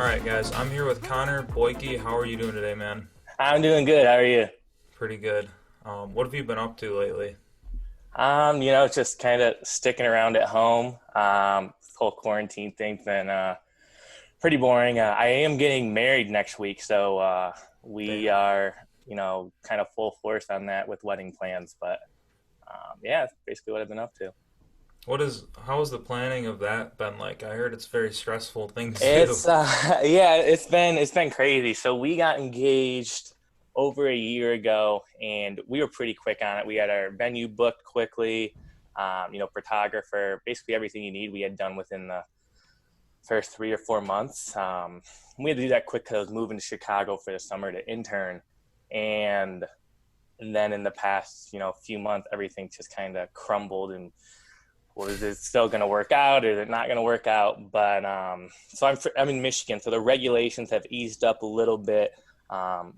right, guys. I'm here with Connor Boike. How are you doing today, man? I'm doing good. How are you? Pretty good. What have you been up to lately? Just kind of sticking around at home. This whole quarantine thing's been pretty boring. I am getting married next week, so we Damn. are, kind of full force on that with wedding plans. But yeah, that's basically what I've been up to. How has the planning of that been like? I heard it's a very stressful thing to do. It's yeah, it's been crazy. So we got engaged over a year ago, and we were pretty quick on it. We had our venue booked quickly. Photographer, basically everything you need, we had done within the first 3 or 4 months. We had to do that quick because I was moving to Chicago for the summer to intern, and and then in the past, few months, everything just kind of crumbled and was it still going to work out or is it not going to work out? But so I'm in Michigan, so the regulations have eased up a little bit.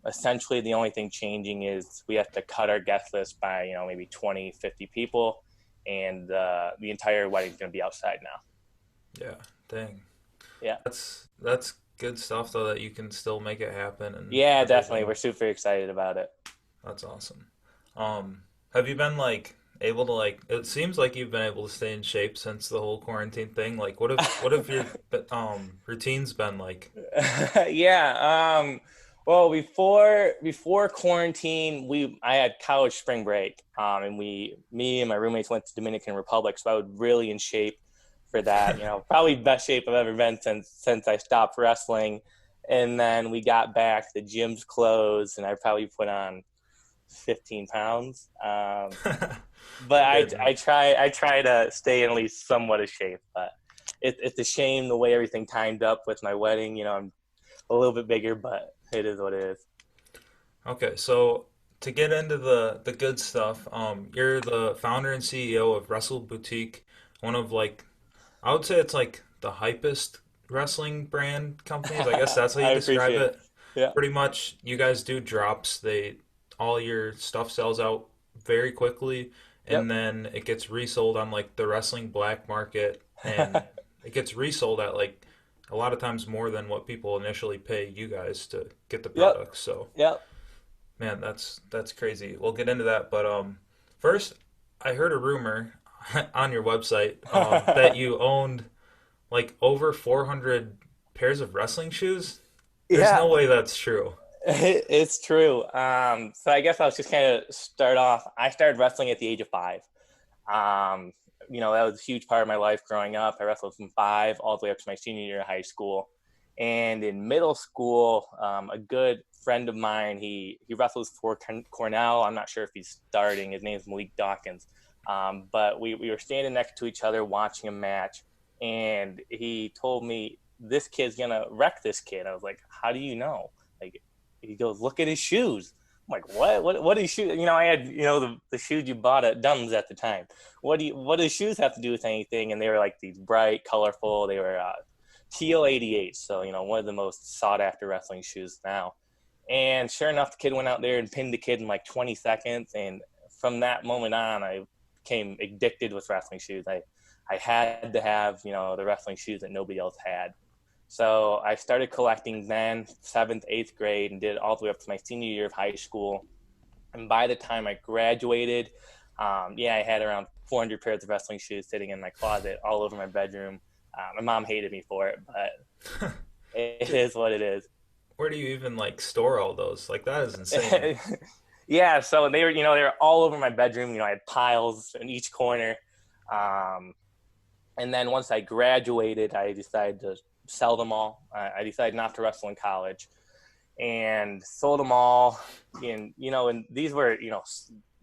Essentially, the only thing changing is we have to cut our guest list by maybe 20, 50 people, and the entire wedding's going to be outside now. Yeah, dang. Yeah, That's good stuff though that you can still make it happen and yeah, definitely. everything. We're super excited about it. That's awesome. Have you been like able to like? It seems like you've been able to stay in shape since the whole quarantine thing. Like, what have your routines been like? Yeah. Well, before quarantine, I had college spring break, and me and my roommates went to Dominican Republic, so I was really in shape for that. Probably best shape I've ever been since I stopped wrestling. And then we got back, the gym's closed, and I probably put on 15 pounds. But You're I good, man. I try to stay in at least somewhat of shape. But it's a shame the way everything timed up with my wedding. I'm a little bit bigger, but it is what it is. Okay, so to get into the good stuff, you're the founder and CEO of WrestleBoutique, one of like I would say it's like the hypest wrestling brand companies. I guess that's how you I describe appreciate it. it. Yeah. Pretty much, you guys do drops. They all your stuff sells out very quickly, and Yep. then it gets resold on like the wrestling black market, and it gets resold at like a lot of times more than what people initially pay you guys to get the Yep. products. So Yep. man, that's crazy. We'll get into that, but first, I heard a rumor on your website that you owned like over 400 pairs of wrestling shoes. There's Yeah. no way that's true. It's true. So I guess I'll just kind of start off. I started wrestling at the age of 5. Um, that was a huge part of my life growing up. I wrestled from 5 all the way up to my senior year of high school. And in middle school, a good friend of mine, he wrestles for Cornell. I'm not sure if he's starting. His name is Malik Dawkins. But we were standing next to each other watching a match, and he told me, this kid's going to wreck this kid. I was like, how do you know? Like, he goes, look at his shoes. I'm like, what is shoes? I had, the shoes you bought at Dunn's at the time. What does shoes have to do with anything? And they were like these bright, colorful. They were teal 88. So, one of the most sought after wrestling shoes now. And sure enough, the kid went out there and pinned the kid in like 20 seconds. And from that moment on, I became addicted with wrestling shoes. I had to have, the wrestling shoes that nobody else had. So I started collecting then, seventh, eighth grade, and did it all the way up to my senior year of high school. And by the time I graduated, I had around 400 pairs of wrestling shoes sitting in my closet all over my bedroom. My mom hated me for it, but it Dude, is what it is. where do you even like store all those? Like that is insane. Yeah, so they were all over my bedroom. I had piles in each corner. Um, and then once I graduated, I decided to sell them all. I decided not to wrestle in college and sold them all. And these were,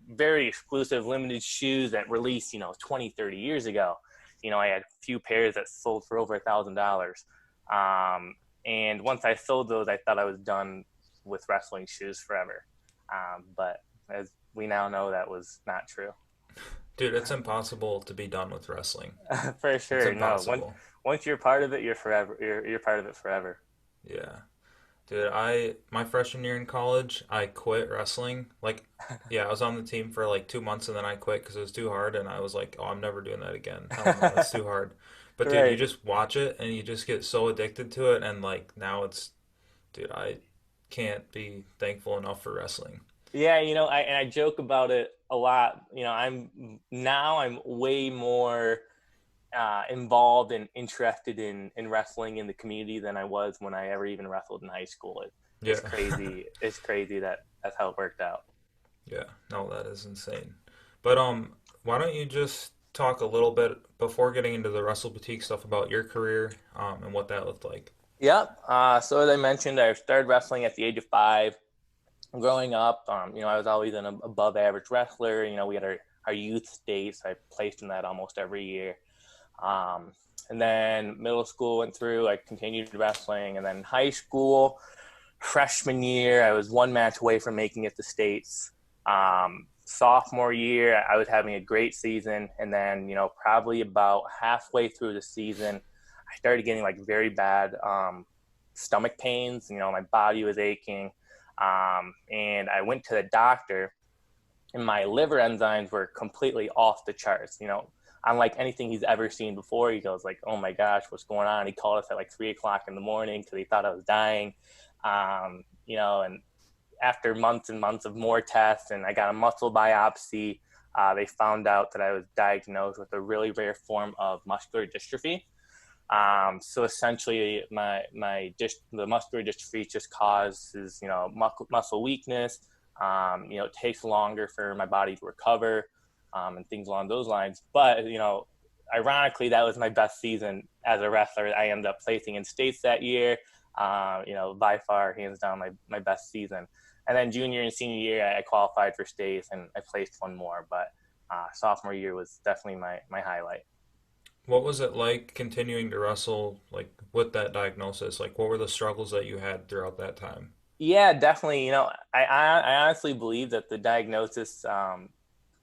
very exclusive limited shoes that released, 20, 30 years ago. I had a few pairs that sold for over $1,000. And once I sold those, I thought I was done with wrestling shoes forever. But as we now know, that was not true. Dude, it's impossible to be done with wrestling. For It's sure. No, impossible. once you're part of it, you're forever. You're part of it forever. Yeah. Dude, my freshman year in college, I quit wrestling. Like, yeah, I was on the team for like 2 months and then I quit because it was too hard. And I was like, oh, I'm never doing that again. Hell no, that's too hard. But dude, you Right. just watch it and you just get so addicted to it, and like now it's, dude, I can't be thankful enough for wrestling. Yeah, I joke about it a lot. I'm way more involved and interested in wrestling in the community than I was when I ever even wrestled in high school. It's Yeah. crazy. It's crazy that that's how it worked out. Yeah, no, that is insane. But why don't you just talk a little bit before getting into the Wrestle Boutique stuff about your career and what that looked like? Yep. So as I mentioned, I started wrestling at the age of 5. Growing up, I was always an above average wrestler. We had our youth states. I placed in that almost every year. Um, and then middle school went through. I continued wrestling, and then high school, freshman year, I was one match away from making it to states. Sophomore year, I was having a great season, and then probably about halfway through the season, I started getting like very bad stomach pains. My body was aching, and I went to the doctor, and my liver enzymes were completely off the charts. Unlike anything he's ever seen before. He goes like, "Oh my gosh, what's going on?" He called us at like 3 o'clock in the morning because he thought I was dying. And after months and months of more tests, and I got a muscle biopsy, they found out that I was diagnosed with a really rare form of muscular dystrophy. So essentially, the muscular dystrophy just causes muscle weakness. It takes longer for my body to recover, and things along those lines. But ironically, that was my best season as a wrestler. I ended up placing in states that year. By far, hands down, my best season. And then junior and senior year, I qualified for states and I placed one more. But sophomore year was definitely my highlight. What was it like continuing to wrestle like with that diagnosis? Like what were the struggles that you had throughout that time? Yeah, definitely. I honestly believe that the diagnosis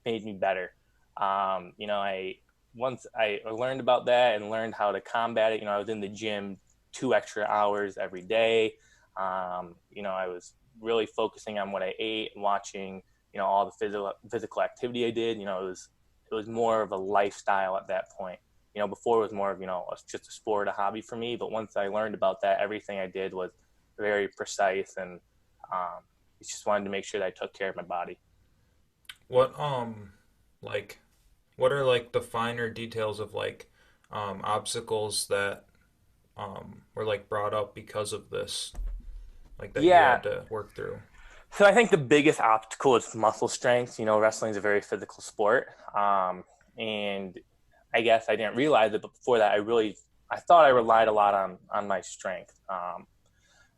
made me better. I once I learned about that and learned how to combat it. I was in the gym 2 extra hours every day. I was really focusing on what I ate and watching, all the physical activity I did. It was more of a lifestyle at that point. Before it was more of just a sport, a hobby for me. But once I learned about that, everything I did was very precise, and um, just wanted to make sure that I took care of my body. What like what are like the finer details of like obstacles that were like brought up because of this, like that you Yeah. had to work through? So I think the biggest obstacle is muscle strength. Wrestling is a very physical sport. And I guess I didn't realize it, but before that, I thought I relied a lot on my strength.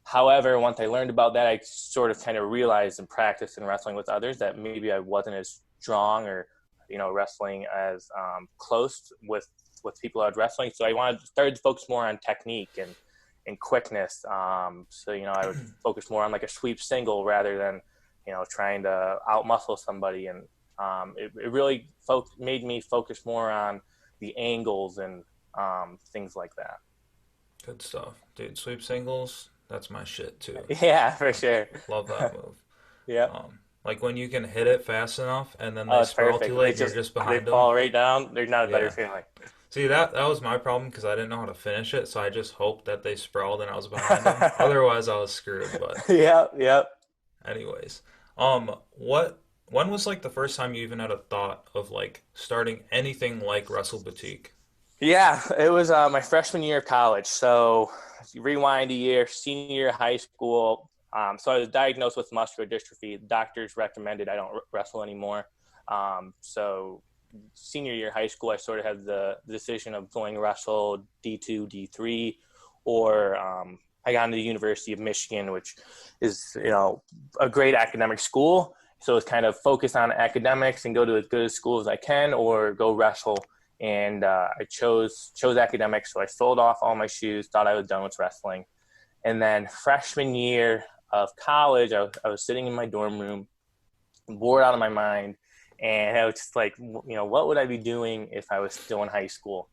However, once I learned about that, I sort of kind of realized and practiced in wrestling with others that maybe I wasn't as strong or, wrestling as close with people I was wrestling. So I started to focus more on technique and quickness. So I would focus more on like a sweep single rather than trying to outmuscle somebody, and it really made me focus more on the angles and things like that. Good stuff. Dude, sweep singles, that's my shit too. Yeah, for I sure. love that move. Yep. Like when you can hit it fast enough and then Oh, they it's sprawl perfect. too When late and you're just they behind them. fall right down, there's not a better Yeah. feeling. See, that was my problem because I didn't know how to finish it, so I just hoped that they sprawled and I was behind them. Otherwise, I was screwed. But Yep, yep. anyways, when was like the first time you even had a thought of like starting anything like Wrestle Boutique? Yeah, it was my freshman year of college. So rewind a year, senior year of high school. So I was diagnosed with muscular dystrophy. Doctors recommended I don't wrestle anymore. So senior year of high school, I sort of had the decision of going wrestle D2, D3, or I got into the University of Michigan, which is a great academic school. So it's kind of focus on academics and go to as good a school as I can, or go wrestle. And I chose academics, so I sold off all my shoes, thought I was done with wrestling. And then freshman year of college, I was sitting in my dorm room, bored out of my mind, and I was just like, what would I be doing if I was still in high school?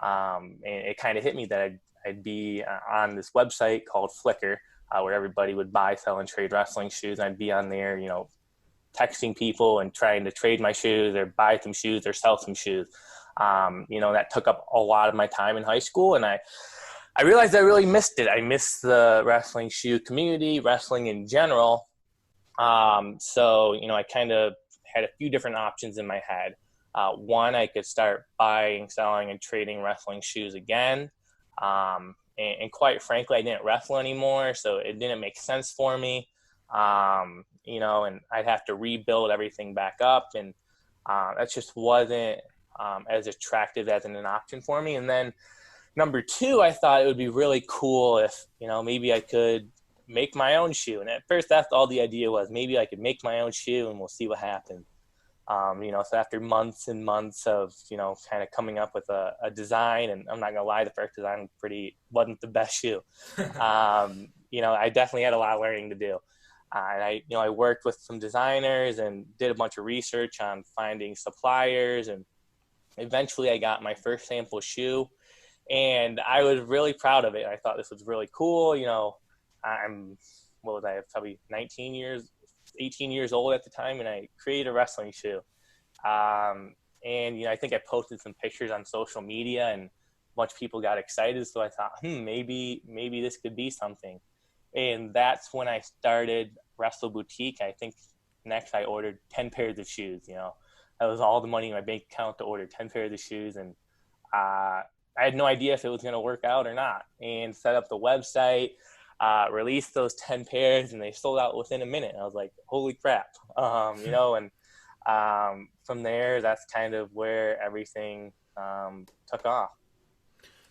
And it kind of hit me that I'd be on this website called Flickr, where everybody would buy, sell, and trade wrestling shoes. I'd be on there, texting people and trying to trade my shoes or buy some shoes or sell some shoes. That took up a lot of my time in high school, and I realized I really missed it. I missed the wrestling shoe community, wrestling in general. I kind of had a few different options in my head. One, I could start buying, selling, and trading wrestling shoes again. And quite frankly, I didn't wrestle anymore, so it didn't make sense for me. And I'd have to rebuild everything back up, and that just wasn't as attractive as an option for me. And then number two, I thought it would be really cool if, maybe I could make my own shoe. And at first, that's all the idea was. Maybe I could make my own shoe and we'll see what happens. So after months and months of, kind of coming up with a design, and I'm not going to lie, the first design wasn't the best shoe. I definitely had a lot of learning to do. I worked with some designers and did a bunch of research on finding suppliers, and eventually I got my first sample shoe, and I was really proud of it. I thought this was really cool. What was I, probably 18 years old at the time, and I created a wrestling shoe. I think I posted some pictures on social media, and a bunch of people got excited. So I thought, maybe this could be something. And that's when I started WrestleBoutique. I think next I ordered 10 pairs of shoes. That was all the money in my bank account to order 10 pairs of shoes. And I had no idea if it was going to work out or not. And set up the website, released those 10 pairs, and they sold out within a minute. And I was like, holy crap. From there, that's kind of where everything took off.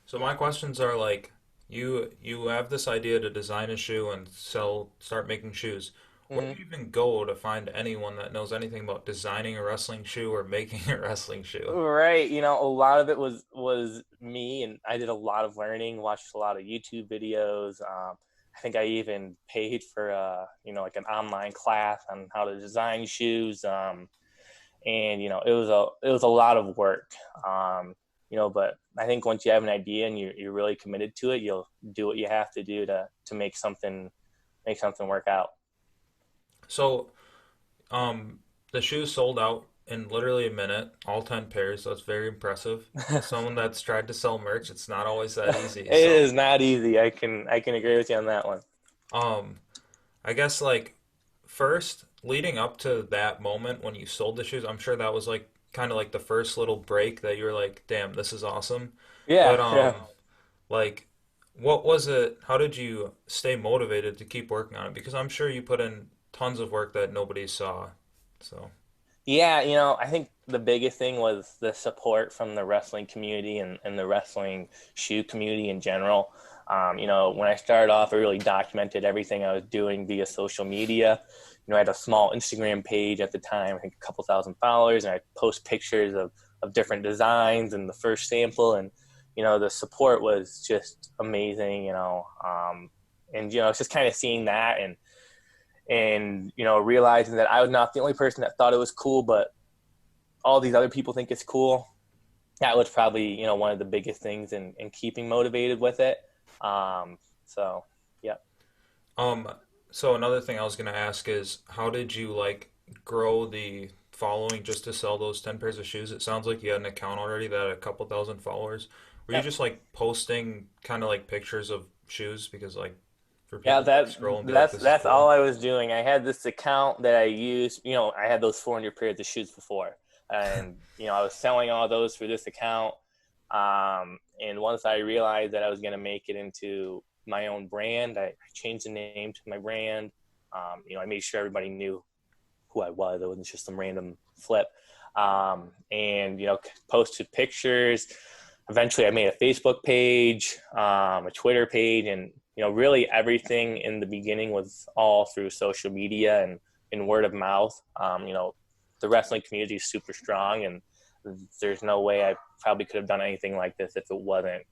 So my questions are like, you have this idea to design a shoe and start making shoes. Where Mm-hmm. do you even go to find anyone that knows anything about designing a wrestling shoe or making a wrestling shoe? Right. A lot of it was me, and I did a lot of learning, watched a lot of YouTube videos. I think I even paid for like an online class on how to design shoes. It was a lot of work. But I think once you have an idea and you're really committed to it, you'll do what you have to do to make something work out. So, the shoes sold out in literally a minute, all 10 pairs. That's very impressive. As someone that's tried to sell merch, it's not always that easy. It So, is not easy. I can agree with you on that one. um, I guess like first leading up to that moment when you sold the shoes, I'm sure that was like kind of like the first little break that you were like, "Damn, this is awesome." Yeah, But yeah. like what was it? How did you stay motivated to keep working on it? Because I'm sure you put in tons of work that nobody saw. So, Yeah, I think the biggest thing was the support from the wrestling community and the wrestling shoe community in general. When I started off, I really documented everything I was doing via social media. I had a small Instagram page at the time, I think a couple thousand followers, and I post pictures of different designs and the first sample. And, the support was just amazing. It's just kind of seeing that and realizing that I was not the only person that thought it was cool, but all these other people think it's cool. That was probably one of the biggest things in keeping motivated with it. So yeah. um, so another thing I was gonna ask is how did you like grow the following just to sell those 10 pairs of shoes? It sounds like you had an account already that had a couple thousand followers. Were you Yeah. just like posting kind of like pictures of shoes because like for Yeah, people to like that scroll and be like, that's this is that's all cool? I was doing. I had this account that I used. I had those 400 pairs of shoes before, and I was selling all those through this account. And once I realized that I was going to make it into my own brand, I changed the name to my brand. I made sure everybody knew who I was. It wasn't just some random flip. And posted pictures. Eventually, I made a Facebook page, a Twitter page, and really everything in the beginning was all through social media and word of mouth. The wrestling community is super strong, and there's no way I probably could have done anything like this if it wasn't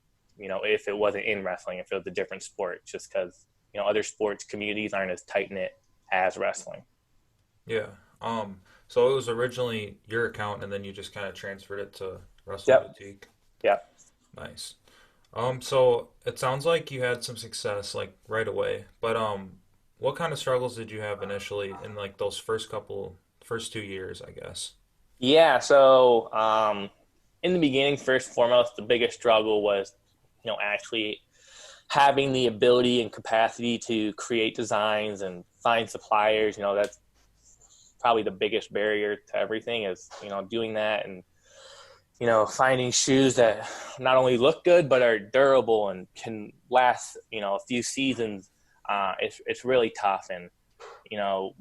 in wrestling, if it was a different sport, just because other sports communities aren't as tight knit as wrestling. Yeah. So it was originally your account and then you just kind of transferred it to Wrestle Yep. Boutique. Yep. Nice. So it sounds like you had some success like right away, but what kind of struggles did you have initially in like those first 2 years, I guess? Yeah. So in the beginning, first and foremost, the biggest struggle was, actually having the ability and capacity to create designs and find suppliers. That's probably the biggest barrier to everything is, doing that and, finding shoes that not only look good, but are durable and can last, a few seasons. It's really tough. And, you know,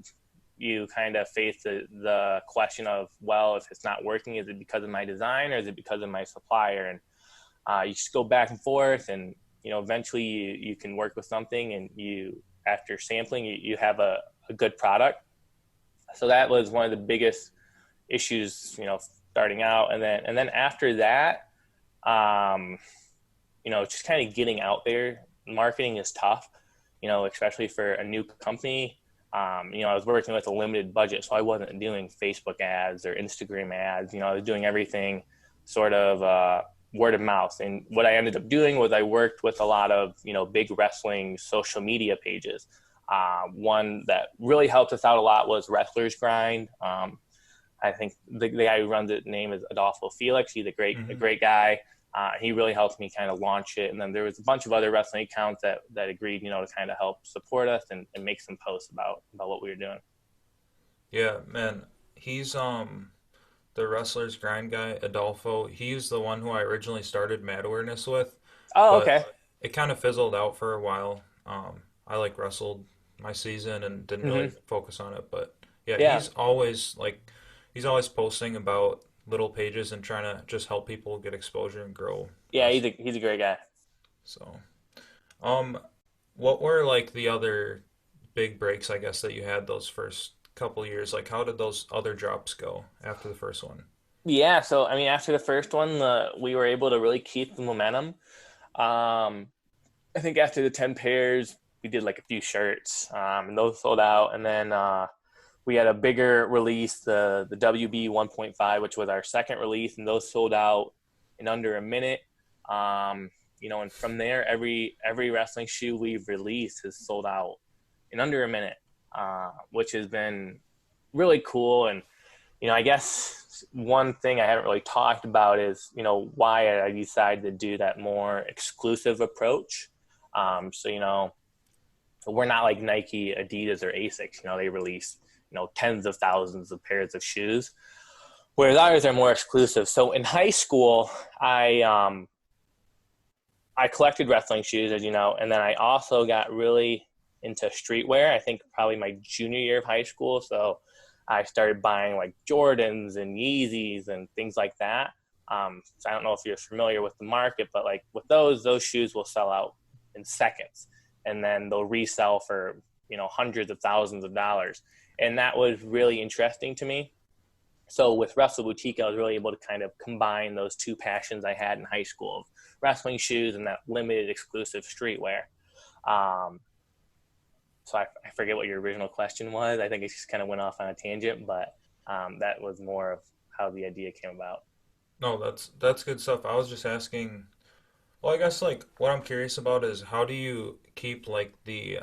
you kind of face the question of, well, if it's not working, is it because of my design or is it because of my supplier? And you just go back and forth, and eventually you can work with something, and after sampling, you have a good product. So that was one of the biggest issues, starting out, and then after that, um, just kind of getting out there. Marketing is tough, especially for a new company. I was working with a limited budget, so I wasn't doing Facebook ads or Instagram ads. I was doing everything sort of word of mouth. And what I ended up doing was I worked with a lot of, big wrestling social media pages. One that really helped us out a lot was Wrestler's Grind. I think the guy who runs it, name is Adolfo Felix. He's a Hmm. great guy. He really helped me kind of launch it. And then there was a bunch of other wrestling accounts that agreed, to kind of help support us and make some posts about what we were doing. Yeah, man. He's the wrestler's grind guy, Adolfo. He's the one who I originally started Mad Awareness with, Oh, but okay. it kind of fizzled out for a while. I like wrestled my season and didn't really Hmm. focus on it, but yeah, Yeah. he's always posting about little pages and trying to just help people get exposure and grow Yeah. wrestling. He's a great guy. So, um, what were like the other big breaks, I guess, that you had those first couple years? Like, how did those other drops go after the first one? Yeah. So, I mean, after the first one, we were able to really keep the momentum. Um, I think after the 10 pairs, we did like a few shirts, and those sold out. And then we had a bigger release, the WB 1.5, which was our second release, and those sold out in under a minute. And from there, every wrestling shoe we've released has sold out in under a minute, which has been really cool. And I guess one thing I haven't really talked about is, why I decided to do that more exclusive approach. So, we're not like Nike, Adidas, or Asics. They release, tens of thousands of pairs of shoes, whereas ours are more exclusive. So in high school, I collected wrestling shoes, as you know, and then I also got really into streetwear. I think probably my junior year of high school. So I started buying like Jordans and Yeezys and things like that. So I don't know if you're familiar with the market, but like with those shoes will sell out in seconds, and then they'll resell for hundreds of thousands of dollars, and that was really interesting to me. So with WrestleBoutique, I was really able to kind of combine those two passions I had in high school of wrestling shoes and that limited exclusive streetwear. Um, so I forget what your original question was. I think it just kind of went off on a tangent, but that was more of how the idea came about. No, that's good stuff. I was just asking. Well, I guess like what I'm curious about is how do you keep like the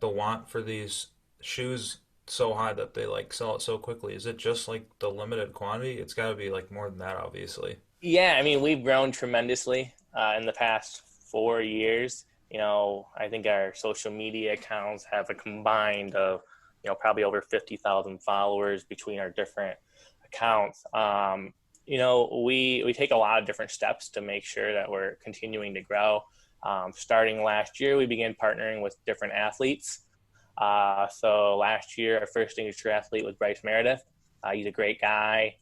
want for these shoes so high that they like sell it so quickly? Is it just like the limited quantity? It's got to be like more than that, obviously. Yeah, I mean, we've grown tremendously in the past 4 years. I think our social media accounts have a combined of, probably over 50,000 followers between our different accounts. We take a lot of different steps to make sure that we're continuing to grow. Starting last year, we began partnering with different athletes. So last year, our first signature athlete was Bryce Meredith. He's a great guy.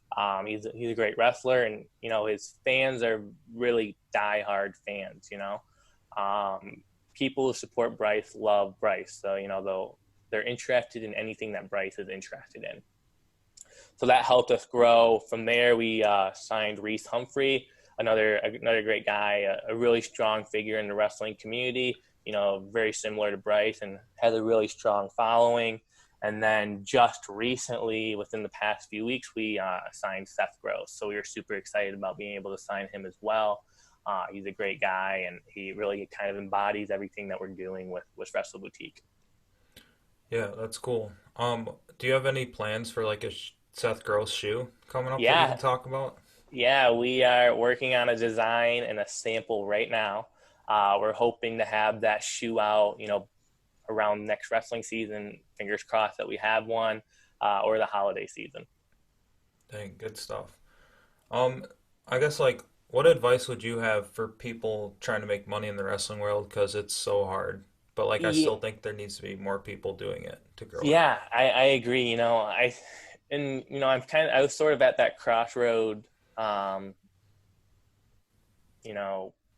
He's a great wrestler, and his fans are really diehard fans. People who support Bryce love Bryce, so they're interested in anything that Bryce is interested in. So that helped us grow. From there, we signed Reese Humphrey, another great guy, a really strong figure in the wrestling community. Very similar to Bryce, and has a really strong following. And then just recently, within the past few weeks, we signed Seth Gross. So we were super excited about being able to sign him as well. He's a great guy, and he really kind of embodies everything that we're doing with Wrestle Boutique. Yeah, that's cool. Do you have any plans for like a Seth Gross shoe coming up that you Yeah, can talk about? Yeah, we are working on a design and a sample right now. We're hoping to have that shoe out, around next wrestling season. Fingers crossed that we have one, or the holiday season. Dang, good stuff. Um, I guess like, what advice would you have for people trying to make money in the wrestling world? Because it's so hard. But like, I Yeah, still think there needs to be more people doing it to grow it. yeah, I agree. I was sort of at that crossroad, um,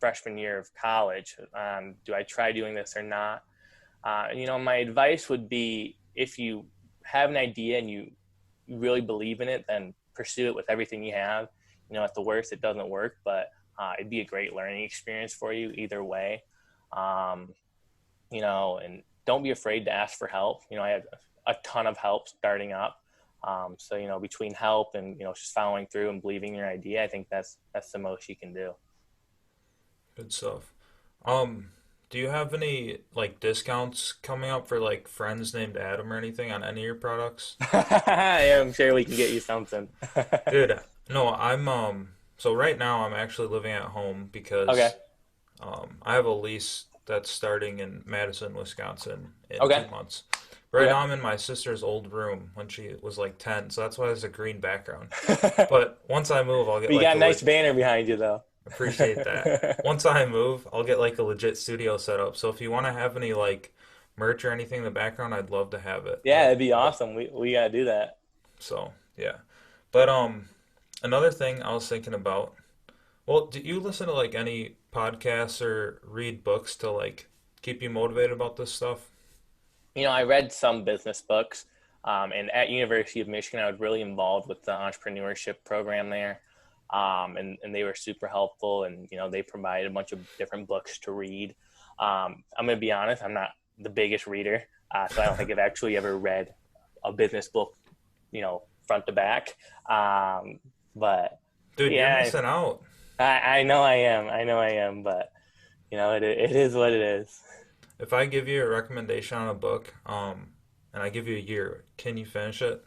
freshman year of college. Do I try doing this or not? My advice would be, if you have an idea and you really believe in it, then pursue it with everything you have. At the worst, it doesn't work, but it'd be a great learning experience for you either way. Um, and don't be afraid to ask for help. I had a ton of help starting up. So, between help and, just following through and believing in your idea, I think that's the most you can do. Good stuff. Um, do you have any like discounts coming up for like friends named Adam or anything on any of your products? I'm sure we can get you something. Dude, no, so right now I'm actually living at home Okay. because I have a lease that's starting in Madison, Wisconsin in Okay. 2 months. Right Okay. now I'm in my sister's old room when she was like 10, so that's why there's a green background. But once I move, I'll get You like got a a nice banner behind you, though. appreciate that. Once I move, I'll get like a legit studio set up. So if you want to have any like merch or anything in the background, I'd love to have it. Yeah, it'd be awesome. We gotta do that. So yeah. But another thing I was thinking about, well, do you listen to like any podcasts or read books to like keep you motivated about this stuff? I read some business books, and at University of Michigan, I was really involved with the entrepreneurship program there, and they were super helpful, and they provided a bunch of different books to read. I'm gonna be honest, I'm not the biggest reader, so I don't think I've actually ever read a business book, front to back. But Dude, you're yeah, missing out. I know I am. I know I am, but it is what it is. If I give you a recommendation on a book, and I give you a year, can you finish it?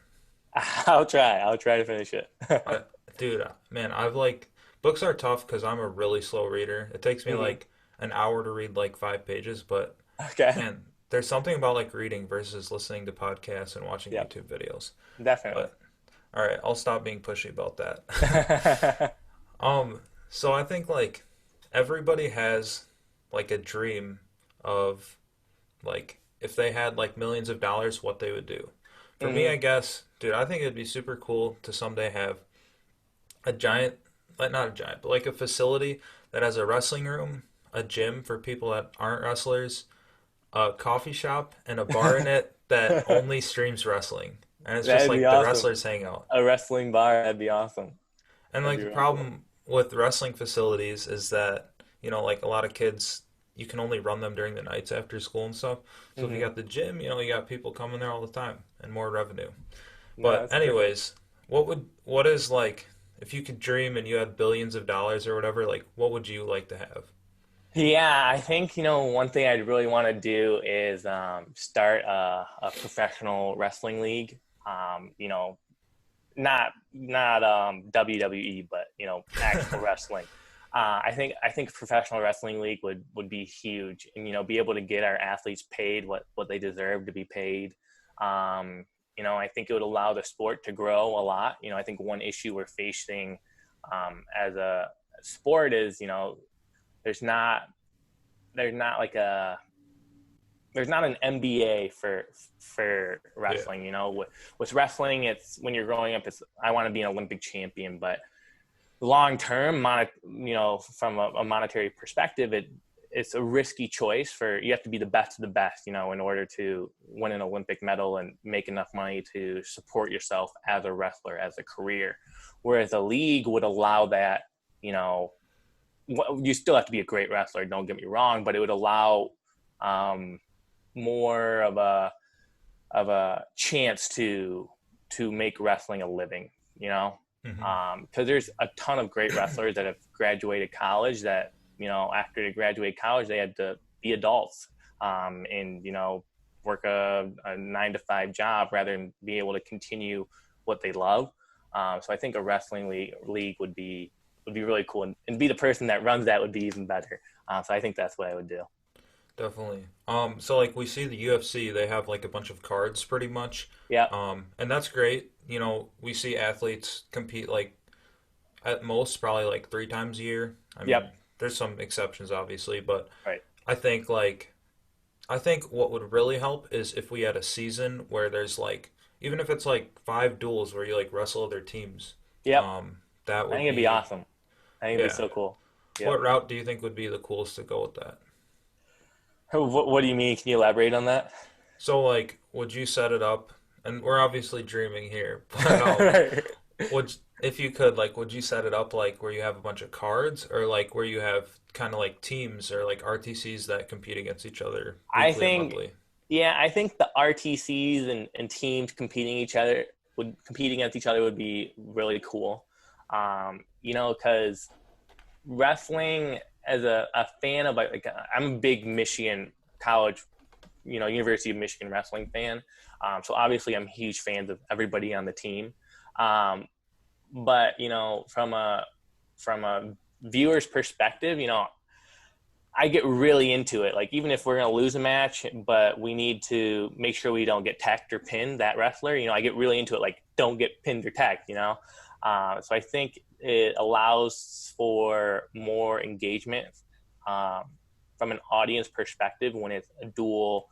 I'll try. I'll try to finish it. I, dude, man, I've like books are tough because I'm a really slow reader. It takes me Hmm. like an hour to read like 5 pages, but Okay. man, there's something about like reading versus listening to podcasts and watching Yep. YouTube videos. Definitely. But all right, I'll stop being pushy about that. So I think like everybody has like a dream of like if they had like millions of dollars, what they would do. For me, Hmm. I guess, dude, I think it'd be super cool to someday have a giant, like not a giant, but like a facility that has a wrestling room, a gym for people that aren't wrestlers, a coffee shop, and a bar in it that only streams wrestling. And it's just That'd be like the awesome. wrestlers hang out. A wrestling bar. That'd be awesome. And That'd like be the really cool. problem with wrestling facilities is that, like a lot of kids, you can only run them during the nights after school and stuff. So if you Hmm. got the gym, you got people coming there all the time and more revenue. No, But that's perfect. anyways, what is like if you could dream and you had billions of dollars or whatever, like what would you like to have? Yeah, I think one thing I'd really want to do is start a professional wrestling league. Not WWE, but actual wrestling. I think a professional wrestling league would be huge, and be able to get our athletes paid what they deserve to be paid. Um, I think it would allow the sport to grow a lot. I think one issue we're facing, as a sport is there's not there's not like a there's not an MBA for Yeah. wrestling. With wrestling, it's when you're growing up, it's I want to be an Olympic champion, but long term, from a monetary perspective, it's a risky choice. You have to be the best of the best, in order to win an Olympic medal and make enough money to support yourself as a wrestler, as a career. Whereas a league would allow that, you know, you still have to be a great wrestler. Don't get me wrong, but it would allow um, more of a chance to make wrestling a living. You know, Hmm. because there's a ton of great wrestlers that have graduated college that after they graduate college they had to be adults, and work a 9 to 5 job rather than be able to continue what they love. So I think a wrestling league would be really cool, and be the person that runs that would be even better. So I think that's what I would do. Definitely. So like we see the UFC, they have like a bunch of cards pretty much. Yep. And that's great. You know, we see athletes compete like at most probably like 3 times a year. I Yep. mean, there's some exceptions obviously, but Right. I think like I think what would really help is if we had a season where there's like even if it's like 5 duels where you like wrestle other teams. Yep. That I would think it'd be be awesome. I think it'd be yeah. so cool. Yep. What route do you think would be the coolest to go with that? What do you mean? Can you elaborate on that? So like, would you set it up? And we're obviously dreaming here, but Right. would if you could like, would you set it up like where you have a bunch of cards, or like where you have kind of like teams or like RTCs that compete against each other I weekly or think, monthly? yeah, I think the RTCs and teams competing against each other would be really cool. Because wrestling as a fan of like I'm a big Michigan college, University of Michigan wrestling fan. So obviously I'm huge fans of everybody on the team. Um, but from a viewer's perspective, I get really into it. Like even if we're gonna lose a match, but we need to make sure we don't get teched or pinned that wrestler. I get really into it. Like don't get pinned or teched. So I think it allows for more engagement um, from an audience perspective when it's a dual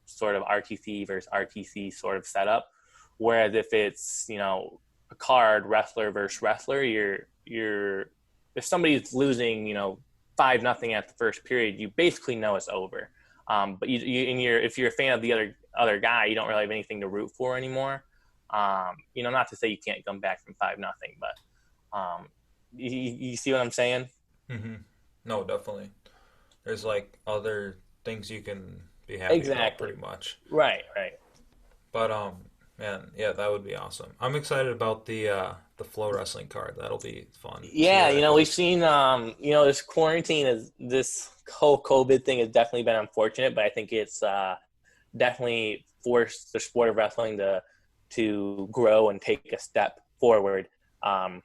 sort of RTC versus RTC sort of setup. Whereas if it's a card wrestler versus wrestler, you're if somebody's losing 5-0 at the first period, you basically know it's over. But if you're a fan of the other guy, you don't really have anything to root for anymore. Not to say you can't come back from 5-0, but you see what I'm saying? hmm No, definitely. There's like other things you can be happy about, Exactly. pretty much. Right. Right. But man, yeah, that would be awesome. I'm excited about the Flow Wrestling card. That'll be fun. See Yeah, where that we've goes. seen this quarantine is this whole COVID thing has definitely been unfortunate, but I think it's definitely forced the sport of wrestling to grow and take a step forward. Um,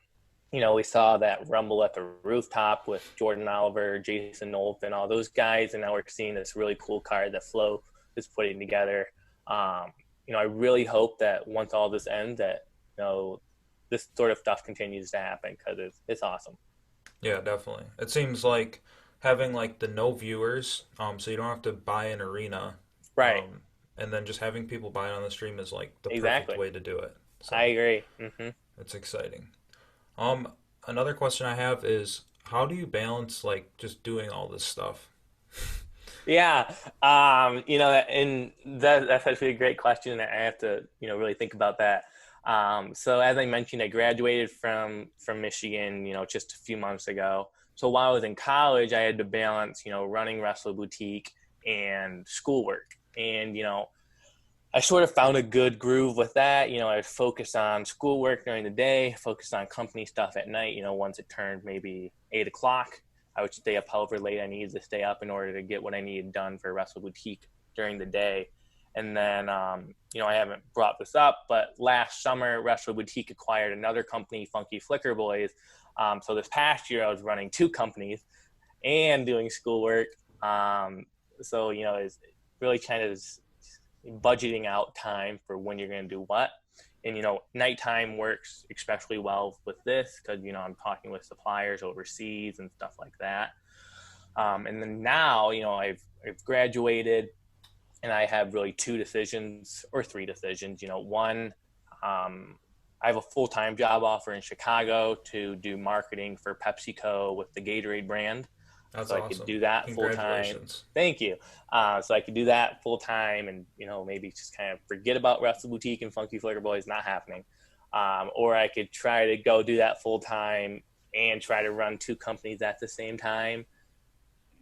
we saw that Rumble at the Rooftop with Jordan Oliver, Jason Nolf, and all those guys, and now we're seeing this really cool card that Flo is putting together. I really hope that once all this ends, that this sort of stuff continues to happen because it's awesome. Yeah, definitely. It seems like having like the no viewers, so you don't have to buy an arena, Right. um, and then just having people buy it on the stream is like the perfect Exactly. way to do it. I So agree. it's exciting. Um, Another question I have is how do you balance like just doing all this stuff? Yeah. And that's actually a great question. I have to, really think about that. So as I mentioned, I graduated from Michigan, just a few months ago. So while I was in college, I had to balance, running WrestleBoutique and schoolwork. And, I sort of found a good groove with that. I would focus on schoolwork during the day, focus on company stuff at night. Once it turned maybe 8 o'clock, I would stay up however late I needed to stay up in order to get what I needed done for Wrestle Boutique during the day. And then, I haven't brought this up, but last summer, Wrestle Boutique acquired another company, Funky Flickr Boys. So this past year, I was running two companies and doing schoolwork. So, it's really kind of budgeting out time for when you're going to do what. And nighttime works especially well with this because I'm talking with suppliers overseas and stuff like that. And then now I've graduated and I have really two decisions or three decisions. One, I have a full-time job offer in Chicago to do marketing for PepsiCo with the Gatorade brand, That's so I could awesome. do that full time. Congratulations. Thank you. So I could do that full time, and maybe just kind of forget about Wrestle Boutique and Funky Flicker Boys not happening. Or I could try to go do that full time and try to run two companies at the same time.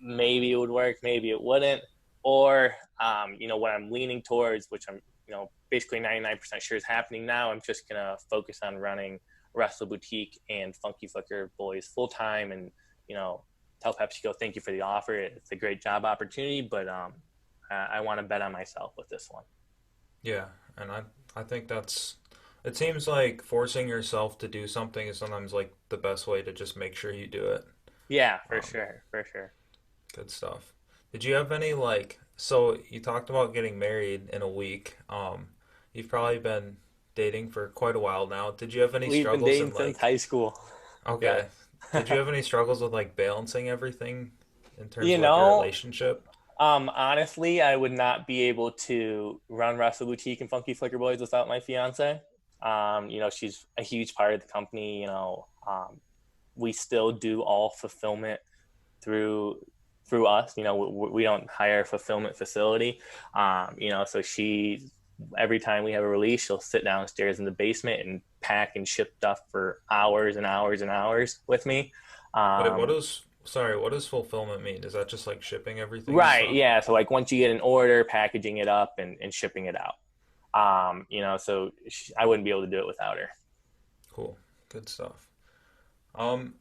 Maybe it would work, maybe it wouldn't. Or what I'm leaning towards, which I'm basically 99% sure is happening now. I'm just gonna focus on running Wrestle Boutique and Funky Flicker Boys full time, and tell PepsiCo thank you for the offer. It's a great job opportunity, but I want to bet on myself with this one. Yeah, and I think that's It seems like forcing yourself to do something is sometimes like the best way to just make sure you do it. Yeah, for Um, sure, for sure. Good stuff. Did you have any like, so you talked about getting married in a week. You've probably been dating for quite a while now. Did you have any We've been struggles dating in since like, high school. Yeah. okay, did you have any struggles with like balancing everything in terms You of like your know, relationship? honestly, I would not be able to run WrestleBoutique and Funky Flicker Boys without my fiance. She's a huge part of the company. We still do all fulfillment through through us. We don't hire a fulfillment facility. So she every time we have a release, she'll sit downstairs in the basement and pack and ship stuff for hours and hours and hours with me. Wait, what Um, does, sorry, what does fulfillment mean? Is that just like shipping everything and right, stuff? yeah. So like once you get an order, packaging it up and shipping it out. I wouldn't be able to do it without her. Cool. Good stuff.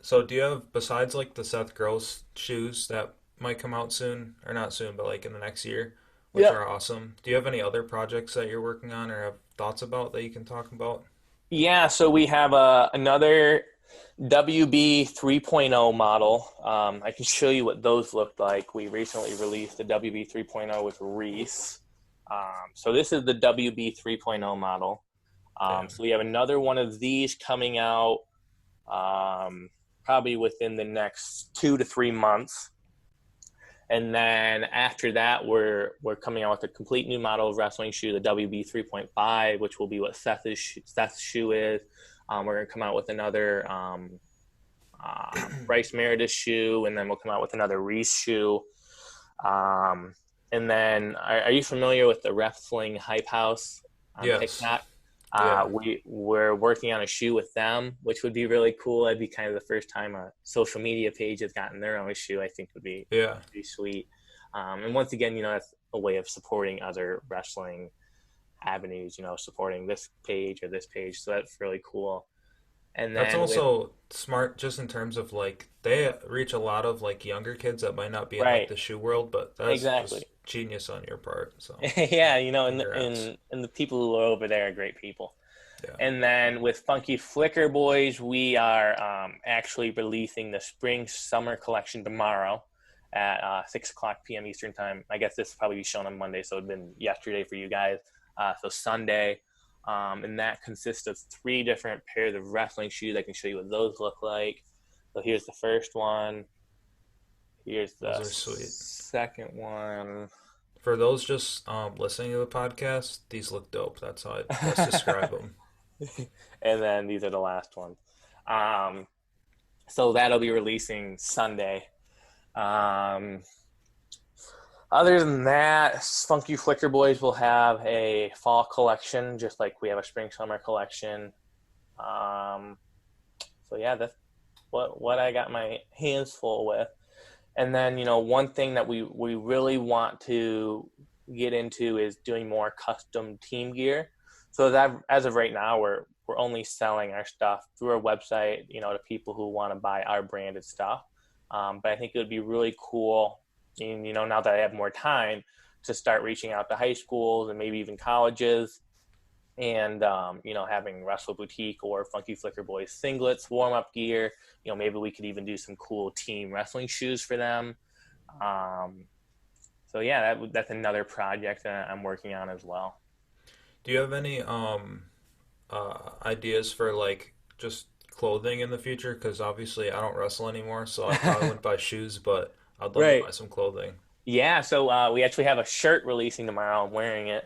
So do you have, besides like the Seth Gross shoes that might come out soon, or not soon, but like in the next year, which Yep. are awesome, do you have any other projects that you're working on or have thoughts about that you can talk about? Yeah, so we have another WB 3.0 model. I can show you what those look like. We recently released the WB 3.0 with Reese. So this is the WB 3.0 model. Damn. So we have another one of these coming out probably within the next 2 to 3 months. And then after that, we're coming out with a complete new model of wrestling shoe, the WB 3.5, which will be what Seth's shoe is. We're going to come out with another Bryce Meredith shoe, and then we'll come out with another Reese shoe. And then, are you familiar with the Wrestling Hype House on Yes. TikTok? Yeah. We're working on a shoe with them, which would be really cool. That'd be kind of the first time a social media page has gotten their own shoe. I think would be Yeah. pretty sweet. And once again, that's a way of supporting other wrestling avenues. Supporting this page or this page. So that's really cool. And That's then with also smart just in terms of like they reach a lot of like younger kids that might not be in like right, the shoe world, but that's exactly. just genius on your part. So, Yeah, and the, congrats. and the people who are over there are great people. Yeah. And then with Funky Flicker Boys, we are actually releasing the spring summer collection tomorrow at 6 o'clock p.m. Eastern time. I guess this will probably be shown on Monday, so it'd been yesterday for you guys. So Sunday. And that consists of 3 different pairs of wrestling shoes. I can show you what those look like. So here's the first one. Here's Those the are sweet. second one. For those just listening to the podcast, these look dope. That's how I'd best describe them. And then these are the last ones. Um, so that'll be releasing Sunday. Um, Other than that, Funky Flicker Boys will have a fall collection, just like we have a spring summer collection. Um, so yeah, that's what I got my hands full with. And then one thing that we really want to get into is doing more custom team gear. So that as of right now, we're only selling our stuff through our website, to people who want to buy our branded stuff. But I think it would be really cool, and now that I have more time, to start reaching out to high schools and maybe even colleges, and having Wrestle Boutique or Funky Flicker Boys singlets, warm up gear. Maybe we could even do some cool team wrestling shoes for them. Um, so yeah, that's another project that I'm working on as well. Do you have any ideas for like just clothing in the future? Because obviously I don't wrestle anymore, so I probably wouldn't buy shoes, but I'd love to Right. buy some clothing. Yeah. So we actually have a shirt releasing tomorrow. I'm wearing it.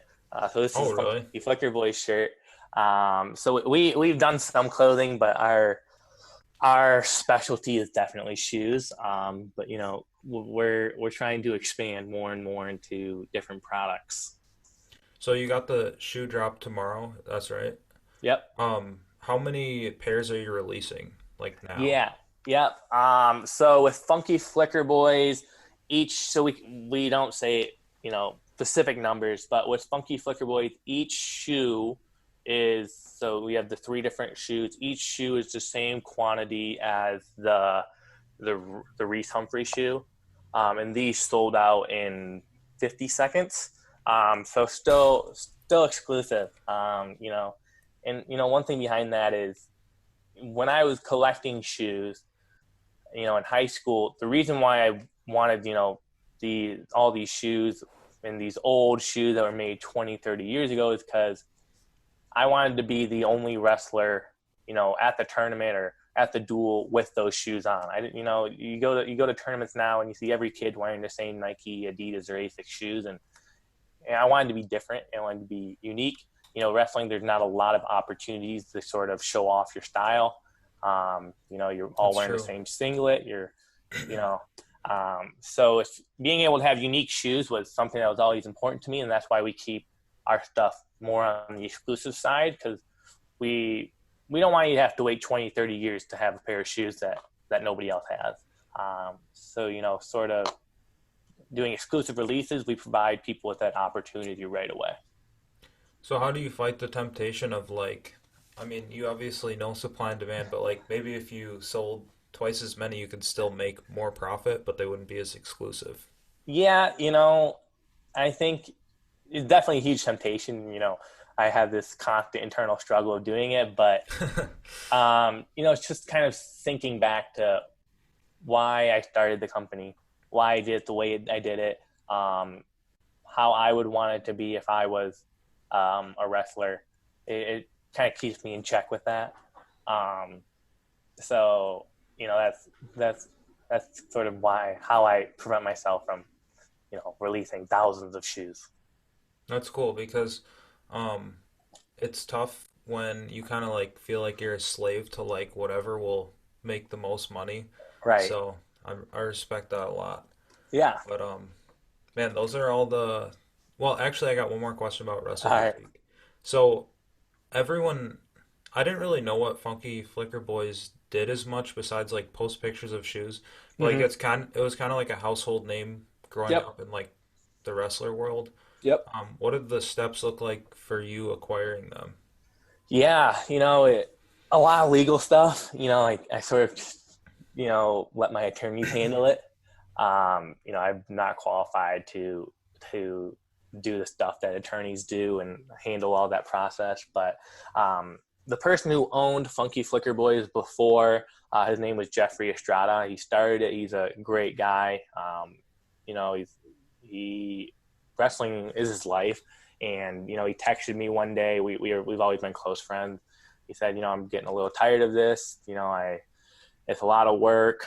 So this is Oh, a Funky really? Flicker Boys shirt. So we've done some clothing, but our specialty is definitely shoes. But we're trying to expand more and more into different products. So you got the shoe drop tomorrow, that's right. Yep. How many pairs are you releasing like now? Yeah. Yep. So with Funky Flicker Boys, we don't say specific numbers, but with Funky Flicker Boys, each shoe is so we have the 3 different shoes. Each shoe is the same quantity as the Reese Humphrey shoe, and these sold out in 50 seconds. So still exclusive. And one thing behind that is when I was collecting shoes, in high school, the reason why I wanted, all these shoes and these old shoes that were made 20, 30 years ago is because I wanted to be the only wrestler, at the tournament or at the duel with those shoes on. I didn't, you go to tournaments now and you see every kid wearing the same Nike, Adidas, or Asics shoes, and I wanted to be different. I wanted to be unique. Wrestling, there's not a lot of opportunities to sort of show off your style. You're all That's wearing the true. same singlet. You know, so if being able to have unique shoes was something that was always important to me, and that's why we keep our stuff more on the exclusive side, because we don't want you to have to wait 20, 30 years to have a pair of shoes that nobody else has. So sort of doing exclusive releases, we provide people with that opportunity right away. So how do you fight the temptation of like, I mean, you obviously know supply and demand, but like maybe if you sold twice as many, you could still make more profit, but they wouldn't be as exclusive. Yeah, I think it's definitely a huge temptation. I have this constant internal struggle of doing it, but it's just kind of thinking back to why I started the company, why I did it the way I did it, how I would want it to be if I was a wrestler. It kind of keeps me in check with that. Um, so that's that's sort of how I prevent myself from releasing thousands of shoes. That's cool because um it's tough when you kind of like feel like you're a slave to like whatever will make the most money. Right. So I respect that a lot. Yeah. But man, those are all the well, actually I got one more question about All right. WrestleBoutique. So everyone I didn't really know what Funky Flickr Boys did as much besides like post pictures of shoes. But like Mm-hmm. it was kind of like a household name growing Yep. up in like the wrestler world. Yep. What did the steps look like for you acquiring them? Yeah. A lot of legal stuff. Like I sort of let my attorneys handle it. I'm not qualified to do the stuff that attorneys do and handle all that process. But the person who owned Funky Flicker Boys before, his name was Jeffrey Estrada. He started it. He's a great guy. He wrestling is his life, and he texted me one day. We've always been close friends. He said, I'm getting a little tired of this. It's a lot of work.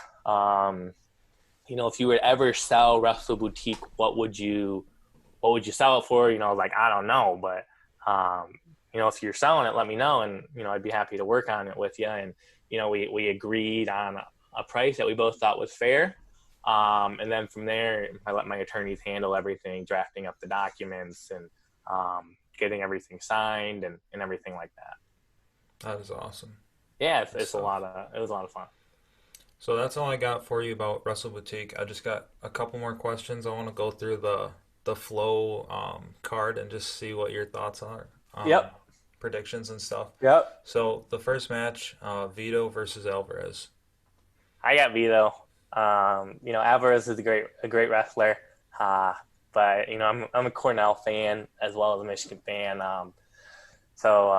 If you would ever sell Wrestle Boutique, what would you sell it for? I was like, I don't know, but if you're selling it, let me know, and I'd be happy to work on it with you. And we agreed on a price that we both thought was fair. And then from there, I let my attorneys handle everything, drafting up the documents and getting everything signed and everything like that. That is awesome. Yeah, Good stuff. it was a lot of fun. So that's all I got for you about Wrestle Boutique. I just got a couple more questions. I want to go through the flow card and just see what your thoughts are. Yep. Predictions and stuff. Yep. So the first match, Vito versus Alvarez. I got Vito. Alvarez is a great wrestler. Uh, but I'm a Cornell fan as well as a Michigan fan. So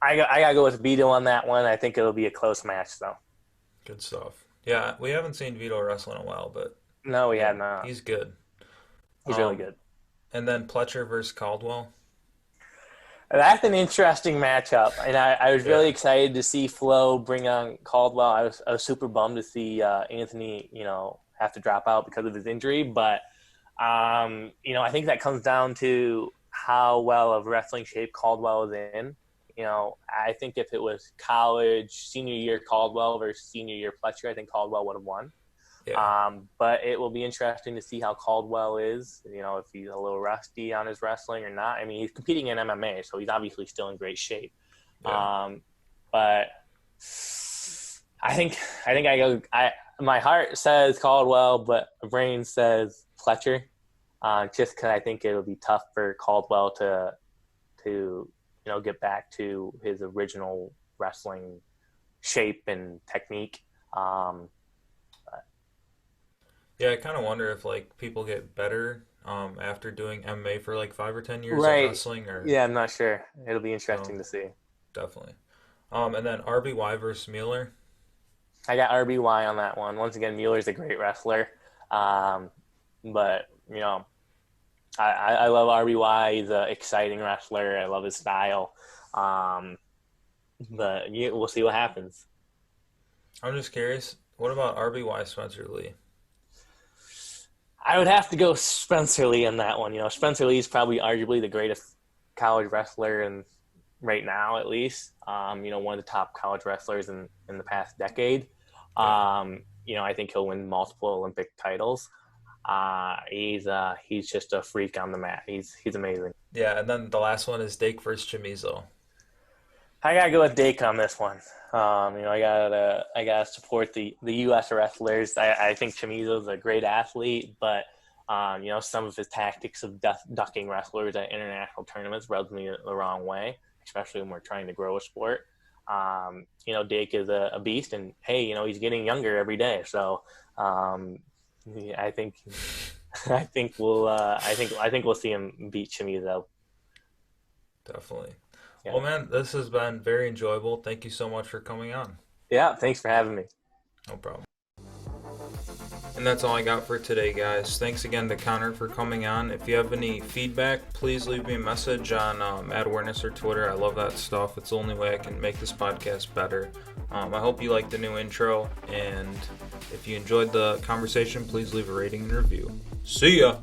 I gotta go with Vito on that one. I think it'll be a close match though. Good stuff. Yeah, we haven't seen Vito wrestle in a while, but No, we had man, not. he's good. He's really Um, good. and then Pletcher versus Caldwell. That's an interesting matchup, and I was really Yeah, excited to see Flo bring on Caldwell. I was super bummed to see Anthony, have to drop out because of his injury. But I think that comes down to how well of wrestling shape Caldwell is in. I think if it was college senior year Caldwell versus senior year Fletcher, I think Caldwell would have won. yeah, But it will be interesting to see how Caldwell is, if he's a little rusty on his wrestling or not. I mean, he's competing in MMA, so he's obviously still in great shape. yeah. But I think my heart says Caldwell, but my brain says Fletcher, just because I think it'll be tough for Caldwell to get back to his original wrestling shape and technique. Um, Yeah, I kind of wonder if like people get better after doing MMA for like 5 or 10 years of right. wrestling, or Yeah, I'm not sure. It'll be so. interesting to see. definitely. And then RBY versus Mueller. I got RBY on that one. Once again, Mueller's a great wrestler. Um, but, I love RBY. He's an exciting wrestler. I love his style. Um, but yeah, we'll see what happens. I'm just curious. What about RBY Spencer Lee? I would have to go Spencer Lee on that one. Spencer Lee is probably arguably the greatest college wrestler in right now, at least. One of the top college wrestlers in the past decade. Yeah. I think he'll win multiple Olympic titles. He's just a freak on the mat. He's amazing. Yeah, and then the last one is Dake versus Chamizo. I gotta go with Dake on this one. I gotta support the U.S. wrestlers. I think Chamizo's a great athlete, but some of his tactics of ducking wrestlers at international tournaments rubs me the wrong way, especially when we're trying to grow a sport. Dake is a beast, and hey, he's getting younger every day. So, I think we'll see him beat Chamizo. Definitely. Yeah. Well, man, this has been very enjoyable. Thank you so much for coming on. Yeah. Thanks for having me. No problem. And that's all I got for today, guys. Thanks again to Connor for coming on. If you have any feedback, please leave me a message on AdAwareness or Twitter. I love that stuff. It's the only way I can make this podcast better. I hope you liked the new intro, and if you enjoyed the conversation, please leave a rating and review. See ya!